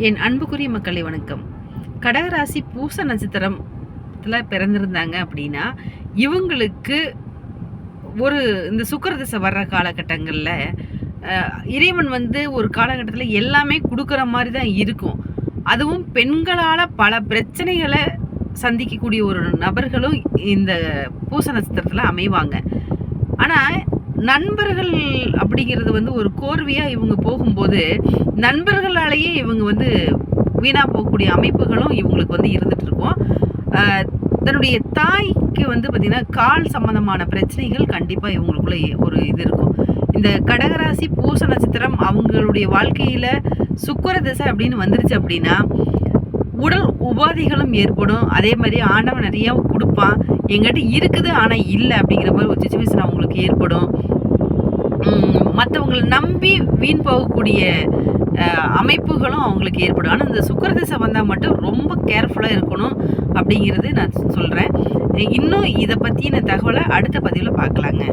என் அன்புக்குரிய மக்களை வணக்கம். கடகராசி பூச நட்சத்திரத்தில் பிறந்திருந்தாங்க அப்படின்னா இவங்களுக்கு இந்த சுக்கிர திசை வர்ற காலகட்டங்களில் இறைவன் ஒரு காலகட்டத்தில் எல்லாமே கொடுக்குற மாதிரி தான் இருக்கும். அதுவும் பெண்களால் பல பிரச்சனைகளை சந்திக்கக்கூடிய ஒரு நபர்களும் இந்த பூச நட்சத்திரத்தில் அமைவாங்க. ஆனால் நண்பர்கள் அப்படிங்கிறது ஒரு கோர்வையாக இவங்க போகும்போது நண்பர்களாலேயே இவங்க வீணாக போகக்கூடிய அமைப்புகளும் இவங்களுக்கு இருந்துட்டு இருக்கும். தன்னுடைய தாய்க்கு பார்த்திங்கன்னா கால் சம்மந்தமான பிரச்சனைகள் கண்டிப்பாக இவங்களுக்குள்ள ஒரு இது இருக்கும். இந்த கடகராசி பூச நட்சத்திரம் அவங்களுடைய வாழ்க்கையில் சுக்கிர திசை அப்படின்னு வந்துருச்சு அப்படின்னா உடல் உபாதைகளும் ஏற்படும். அதே மாதிரி ஆண்டவன் நிறையா கொடுப்பான், எங்கிட்ட இருக்குது ஆனால் இல்லை அப்படிங்கிற மாதிரி ஒரு சுச்சுவேஷன் அவங்களுக்கு ஏற்படும். மற்றவங்களை நம்பி வீண் போகக்கூடிய அமைப்புகளும் அவங்களுக்கு ஏற்படும். ஆனால் இந்த சுக்கிர திசை வந்தால் மட்டும் ரொம்ப கேர்ஃபுல்லாக இருக்கணும் அப்படிங்கிறது நான் சொல்கிறேன். இன்னும் இதை பற்றின தகவலை அடுத்த பதிவில் பார்க்கலாங்க.